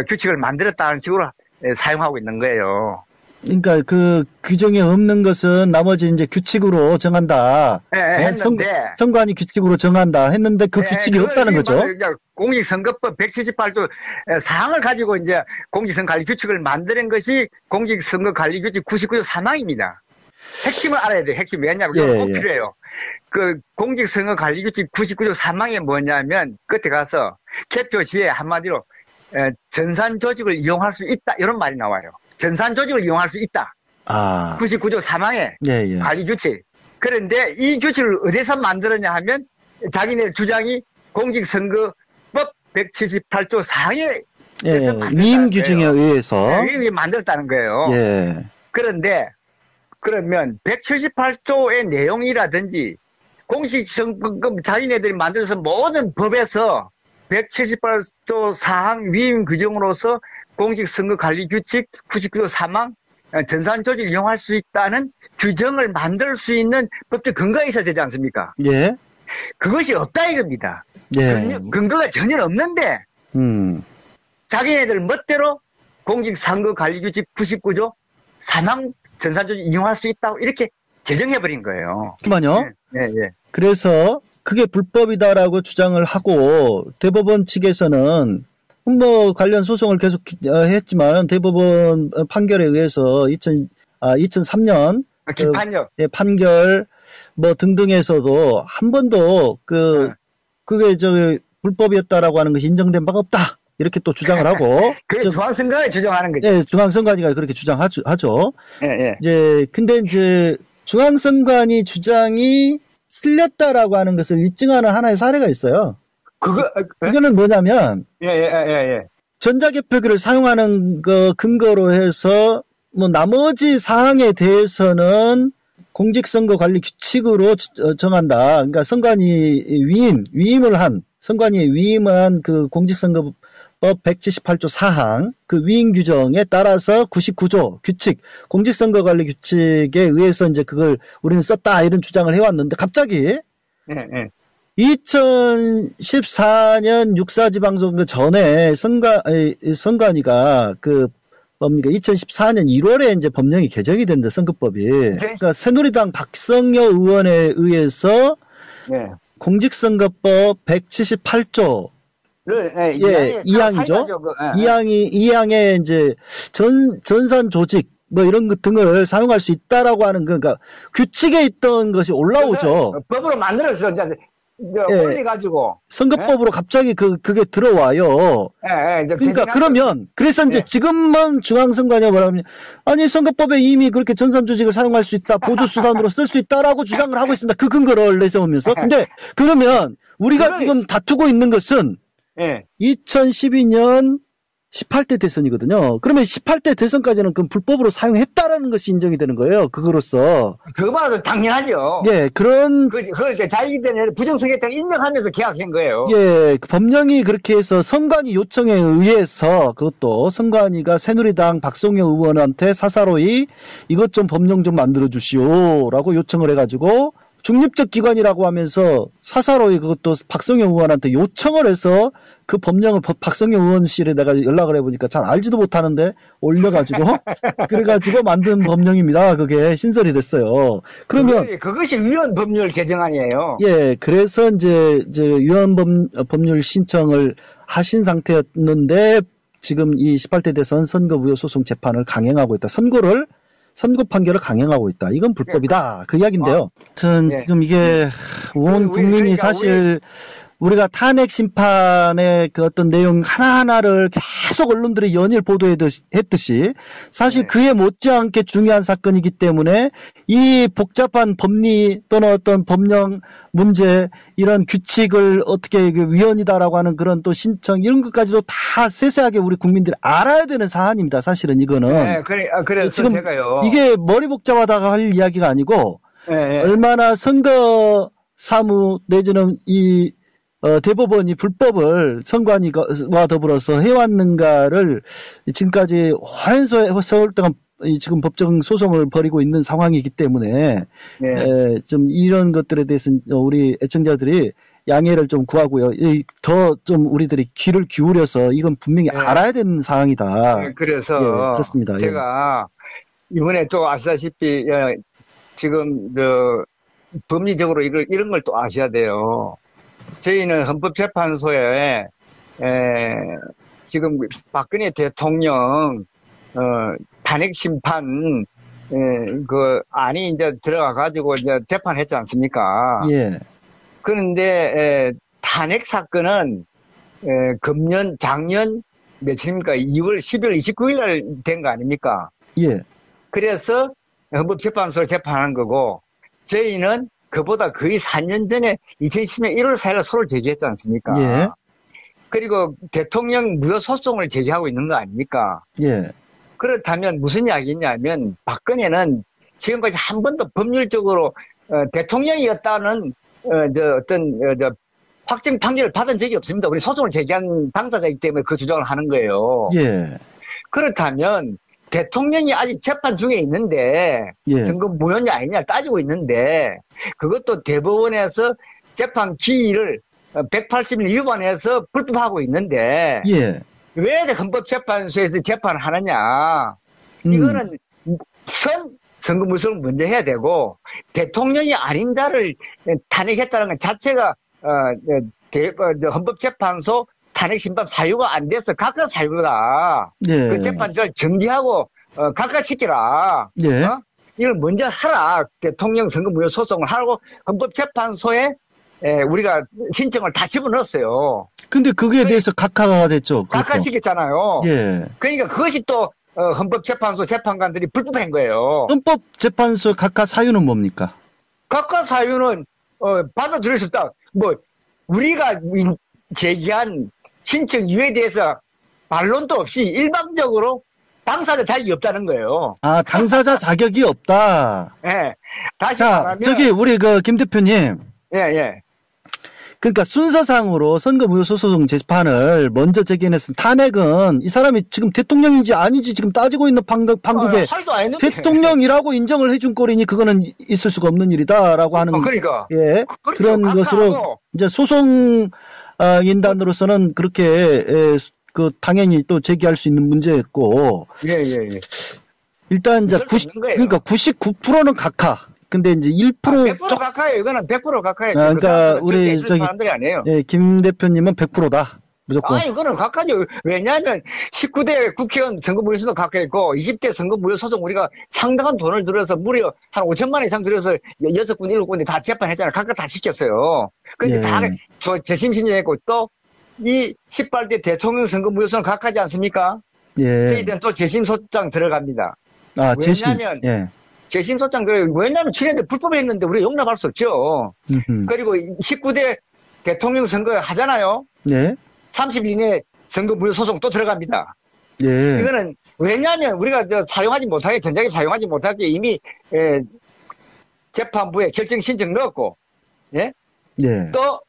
규칙을 만들었다는 식으로 사용하고 있는 거예요. 그러니까 그 규정에 없는 것은 나머지 이제 규칙으로 정한다. 했는데 선관위 규칙으로 정한다 했는데 그 규칙이 없다는 거죠. 공직선거법 178조 4항을 가지고 이제 공직선거관리 규칙을 만드는 것이 공직선거관리규칙 99조 3항입니다. 핵심을 알아야 돼요. 핵심. 왜냐하면 꼭 필요해요. 그 공직선거관리규칙 99조 3항이 뭐냐면 끝에 가서 개표 시에 한마디로 전산 조직을 이용할 수 있다 이런 말이 나와요. 전산 조직을 이용할 수 있다. 99조 3항의 관리규칙. 그런데 이 규칙을 어디서 만들었냐 하면 자기네 주장이 공직선거법 178조 4항에 위임 규정에 의해서 위임이 만들었다는 거예요. 그런데 그러면 178조의 내용이라든지 공직선거법 자기네들이 만들어서 모든 법에서 178조 4항 위임 규정으로서 공직선거관리규칙 99조 3항 전산조직을 이용할 수 있다는 규정을 만들 수 있는 법적 근거가 있어야 되지 않습니까? 그것이 없다 이겁니다. 근거가 전혀 없는데 자기네들 멋대로 공직선거관리규칙 99조 3항 전산조직 이용할 수 있다고 이렇게 제정해버린 거예요. 잠깐만요. 그래서 그게 불법이다라고 주장을 하고 대법원 측에서는 뭐 관련 소송을 계속 했지만 대법원 판결에 의해서 2003년 기판력 판결 뭐 등등에서도 한 번도 그게 불법이었다라고 하는 것이 인정된 바가 없다. 이렇게 또 주장을 하고. 그게 중앙선관위가 주장하는 거죠. 중앙선관위가 그렇게 주장하죠. 근데 이제 중앙선관위 주장이 틀렸다라고 하는 것을 입증하는 하나의 사례가 있어요. 그거는 뭐냐면, 전자개표기를 사용하는 거 근거로 해서, 뭐, 나머지 사항에 대해서는 공직선거관리 규칙으로 정한다. 그러니까 선관위에 위임한 그 공직선거법 178조 4항, 그 위임 규정에 따라서 99조 규칙, 공직선거관리 규칙에 의해서 이제 그걸 우리는 썼다, 이런 주장을 해왔는데, 갑자기, 2014년 육사지방선거 전에 선관위가 뭡니까? 2014년 1월에 이제 법령이 개정이 됐는데, 선거법이. 그러니까 새누리당 박성여 의원에 의해서 네. 공직선거법 178조. 예, 2항이죠. 이 항에 이제 전산 조직, 뭐 이런 것 등을 사용할 수 있다라고 하는, 그러니까 규칙에 있던 것이 올라오죠. 법으로 만들어서 이제 올려가지고. 선거법으로 갑자기 그게 들어와요. 그러니까 그러면, 그래서 이제 지금만 중앙선관위가 뭐라면, 아니, 선거법에 이미 그렇게 전산조직을 사용할 수 있다, 보조수단으로 쓸 수 있다라고 주장을 하고 있습니다. 그 근거를 내세우면서. 근데, 그러면, 우리가 지금 다투고 있는 것은, 2012년 18대 대선이거든요. 그러면 18대 대선까지는 그 불법으로 사용했다라는 것이 인정이 되는 거예요. 그거로서. 그거만도 당연하죠. 예, 그걸 자기들 때문에 부정선거했다고 인정하면서 계약한 거예요. 예, 그 법령이 그렇게 해서 선관위 요청에 의해서 그것도 선관위가 새누리당 박성여 의원한테 사사로이 이것 좀 법령 좀 만들어 주시오라고 요청을 해가지고 중립적 기관이라고 하면서 사사로이 그것도 박성여 의원한테 요청을 해서 그 법령을 박성여 의원실에 내가 연락을 해보니까 잘 알지도 못하는데 올려가지고 그래가지고 만든 법령입니다. 그게 신설이 됐어요. 그러면 그것이 위헌 법률 개정안이에요. 예, 그래서 이제 위헌 법률 신청을 하신 상태였는데 지금 이 18대 대선 선거무효 소송 재판을 강행하고 있다. 선고 판결을 강행하고 있다. 이건 불법이다. 그 이야기인데요. 하여튼 지금 이게 온 국민이 사실 우리가 탄핵 심판의 그 어떤 내용 하나하나를 계속 언론들이 연일 보도했듯이 사실 그에 못지않게 중요한 사건이기 때문에 이 복잡한 법리 또는 어떤 법령 문제 이런 규칙을 어떻게 위헌이다라고 하는 그런 또 신청 이런 것까지도 다 세세하게 우리 국민들이 알아야 되는 사안입니다. 사실은 이거는. 네, 그래서 지금 제가요. 이게 머리 복잡하다가 할 이야기가 아니고 얼마나 선거 사무 내지는 이 대법원이 불법을 선관위와 더불어서 해왔는가를 지금까지 오랜 세월 동안 지금 법정 소송을 벌이고 있는 상황이기 때문에 좀 이런 것들에 대해서 우리 애청자들이 양해를 좀 구하고요. 더 좀 우리들이 귀를 기울여서 이건 분명히 알아야 되는 사항이다. 그래서 그렇습니다. 제가 이번에 또 아시다시피 지금 법리적으로 이런 걸 또 아셔야 돼요. 저희는 헌법재판소에 지금 박근혜 대통령 탄핵 심판 그 안이 이제 들어가 가지고 이제 재판했지 않습니까? 예. 그런데 탄핵 사건은 작년 며칠입니까? 12월 29일 날 된 거 아닙니까? 예. 그래서 헌법재판소를 재판한 거고 저희는 그보다 거의 4년 전에 2010년 1월 4일 소를 제기했지 않습니까? 예. 그리고 대통령 무효 소송을 제기하고 있는 거 아닙니까? 예. 그렇다면 무슨 이야기냐면 박근혜는 지금까지 한 번도 법률적으로 대통령이었다는 확정 판결을 받은 적이 없습니다. 우리 소송을 제기한 당사자이기 때문에 그 주장을 하는 거예요. 예. 그렇다면 대통령이 아직 재판 중에 있는데 선거 무효냐 아니냐 따지고 있는데 그것도 대법원에서 재판 기일을 180일 위반해서 불법하고 있는데 왜 헌법재판소에서 재판을 하느냐. 이거는 선거 무효를 먼저 해야 되고 대통령이 아닌 자를 탄핵했다는 것 자체가 헌법재판소 탄핵 심판 사유가 안 돼서 각각 사유다. 그 재판을 정지하고 각각시키라. 이걸 먼저 하라. 대통령 선거 무효 소송을 하고 헌법재판소에 우리가 신청을 다 집어넣었어요. 근데 그거에 대해서 각하가 됐죠. 각하시켰잖아요. 그러니까 그것이 또 헌법재판소 재판관들이 불법한 거예요. 헌법재판소 각하 사유는 뭡니까? 각하 사유는 받아들일 수 없다. 뭐 우리가 제기한 신청 이유에 대해서 반론도 없이 일방적으로 당사자 자격이 없다는 거예요. 아, 당사자 자격이 없다. 다시 자, 말하면 저기 우리 김 대표님. 그러니까 순서상으로 선거무효소송 재판을 먼저 제기해서 탄핵은 이 사람이 지금 대통령인지 아닌지 지금 따지고 있는 판국에 대통령이라고 인정을 해준 꼴이니 그거는 있을 수가 없는 일이다라고 하는 그러니까 예 그런 것으로 이제 소송 인단으로서는 그렇게 그 당연히 또 제기할 수 있는 문제였고 예. 일단 이제 그러니까 99%는 각하. 근데 이제 1% 100% 각하예요. 이거는 100% 각하예요. 그러니까 우리 저기 사람들이 아니에요. 예, 김 대표님은 100%다. 무조건. 이거는 각하죠. 왜냐하면 19대 국회의원 선거무효소송 각하 있고 20대 선거무효소송 우리가 상당한 돈을 들여서 무려 한 5천만 원 이상 들여서 6군, 7군데 다 재판했잖아요. 각각 다 시켰어요. 그런데 다 재심 신청했고 또 이 18대 대통령 선거무효소송 각하지 않습니까? 예. 저희들은 또 재심소장 들어갑니다. 왜냐하면 재심소장 왜냐하면 지네들 불법에 했는데 우리가 용납할 수 없죠. 그리고 19대 대통령 선거 하잖아요. 네. 30일 이내 선거무효 소송 또 들어갑니다. 예. 이거는 왜냐하면 우리가 사용하지 못하게 전자기업 사용하지 못하게 이미 재판부에 결정 신청 넣었고, 예. 또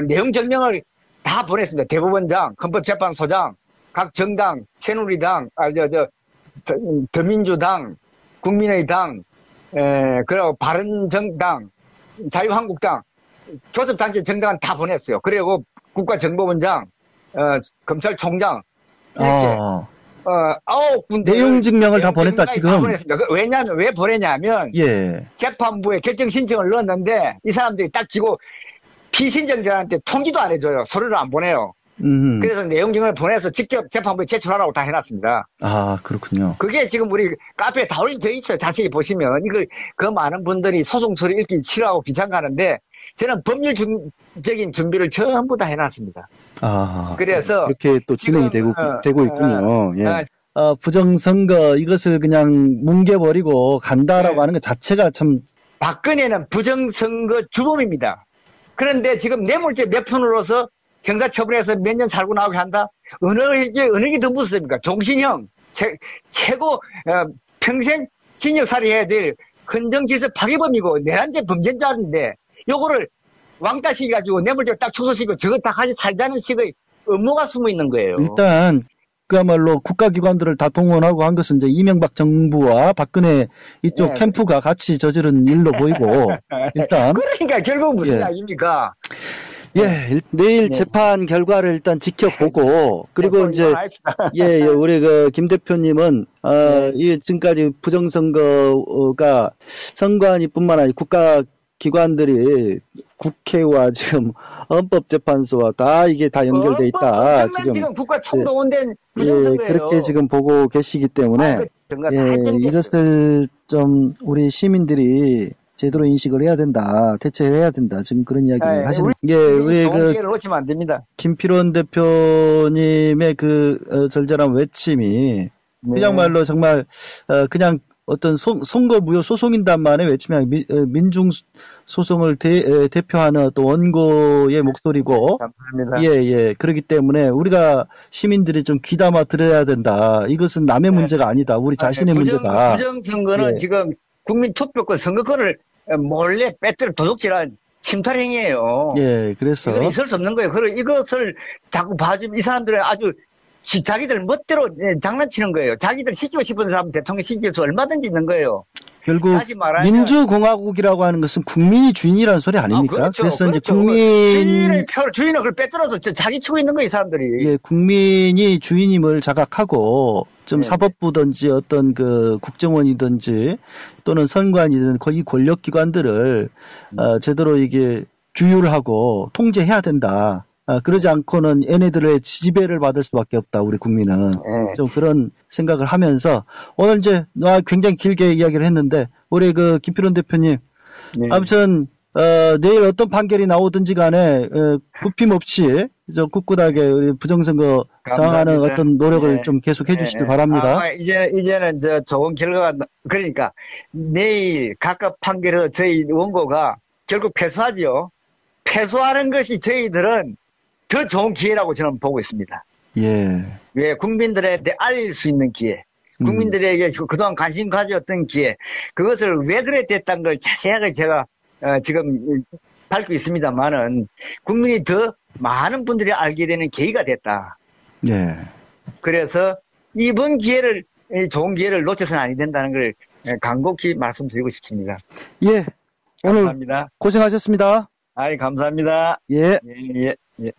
내용 증명을 다 보냈습니다. 대법원장, 헌법재판소장, 각 정당, 새누리당, 더민주당, 국민의당, 그리고 바른정당, 자유한국당, 교섭단체 정당은 다 보냈어요. 그리고 국가정보원장, 검찰총장, 이렇게, 9군데. 내용 증명을 다 보냈다, 지금. 다 보냈습니다. 왜냐하면, 왜 보내냐면, 재판부에 결정 신청을 넣었는데, 이 사람들이 딱 지고, 피신청자한테 통지도 안 해줘요. 서류를 안 보내요. 그래서 내용 증명을 보내서 직접 재판부에 제출하라고 다 해놨습니다. 그렇군요. 그게 지금 우리 카페에 다 올려져 있어요. 자세히 보시면. 그 많은 분들이 소송 처리 읽기 싫어하고 귀찮아하는데, 저는 법률적인 준비를 전부 다 해놨습니다. 그래서. 그렇게 또 진행이 되고 있군요. 부정선거, 이것을 그냥 뭉개버리고 간다라고 하는 것 자체가 참. 박근혜는 부정선거 주범입니다. 그런데 지금 뇌물죄 몇 편으로서 경사처분해서 몇 년 살고 나오게 한다? 어느 게 더 무섭습니까? 종신형, 최고, 평생 징역살이 해야 될 헌정질서 파괴범이고, 내란죄 범죄자인데, 요거를 왕따 시켜가지고 뇌물죄 딱 초소시키고 저거 다 같이 살자는 식의 업무가 숨어 있는 거예요. 일단, 그야말로 국가기관들을 다 동원하고 한 것은 이제 이명박 정부와 박근혜 이쪽 캠프가 같이 저지른 일로 보이고, 일단. 그러니까 결국 무슨 이야기입니까? 내일 재판 결과를 일단 지켜보고, 그리고 이제, 우리 김 대표님은, 이 지금까지 부정선거가 선관위뿐만 아니라 국가기관들이 국회와 지금 헌법재판소와 다 이게 다 연결돼 있다. 지금 국가 총동원된 부정선거예요. 그렇게 지금 보고 계시기 때문에, 이것을 좀 우리 시민들이 제대로 인식을 해야 된다, 대처를 해야 된다. 지금 그런 이야기를 하시는. 우리 기회를 놓치면 안 됩니다. 김필원 대표님의 절절한 외침이 그냥말로 정말 그냥 어떤 선거무효 소송인단만의 외침이 아니라 민중 소송을 대표하는 또 원고의 목소리고. 감사합니다. 그렇기 때문에 우리가 시민들이 좀 귀담아 들어야 된다. 이것은 남의 문제가 아니다. 우리 자신의 문제다. 부정선거는 지금 국민 투표권, 선거권을 몰래 빼뜨려 도둑질한 침탈행위예요. 그래서. 이건 있을 수 없는 거예요. 그리고 이것을 자꾸 봐주면 이 사람들은 아주 자기들 멋대로 장난치는 거예요. 자기들 시키고 싶은 사람 대통령 시킬 수 얼마든지 있는 거예요. 결국 민주공화국이라고 하는 것은 국민이 주인이라는 소리 아닙니까? 그렇죠. 그래서 이제 주인을 그걸 빼들어서 자기 치고 있는 거예요, 이 사람들이. 국민이 주인임을 자각하고 좀 사법부든지 어떤 국정원이든지 또는 선관이든 이 권력기관들을 제대로 이게 규율하고 통제해야 된다. 그러지 않고는 얘네들의 지배를 받을 수밖에 없다, 우리 국민은. 좀 그런 생각을 하면서, 오늘 이제, 굉장히 길게 이야기를 했는데, 우리 김필원 대표님, 아무튼, 내일 어떤 판결이 나오든지 간에, 굽힘 없이, 좀 꿋꿋하게 우리 부정선거 저항하는 어떤 노력을 좀 계속 해주시길 바랍니다. 이제는 좋은 결과가, 그러니까, 내일 각각 판결에서 저희 원고가 결국 패소하지요. 패소하는 것이 저희들은 더 좋은 기회라고 저는 보고 있습니다. 국민들에게 알릴 수 있는 기회. 국민들에게 그동안 관심 가졌던 기회. 그것을 왜 그래 됐다는 걸 자세하게 제가 지금 밟고 있습니다만은 국민이 더 많은 분들이 알게 되는 계기가 됐다. 예. 그래서 이번 기회를 좋은 기회를 놓쳐서는 아니 된다는 걸 간곡히 말씀드리고 싶습니다. 예. 감사합니다. 오늘 고생하셨습니다. 아이 감사합니다. 예. 예.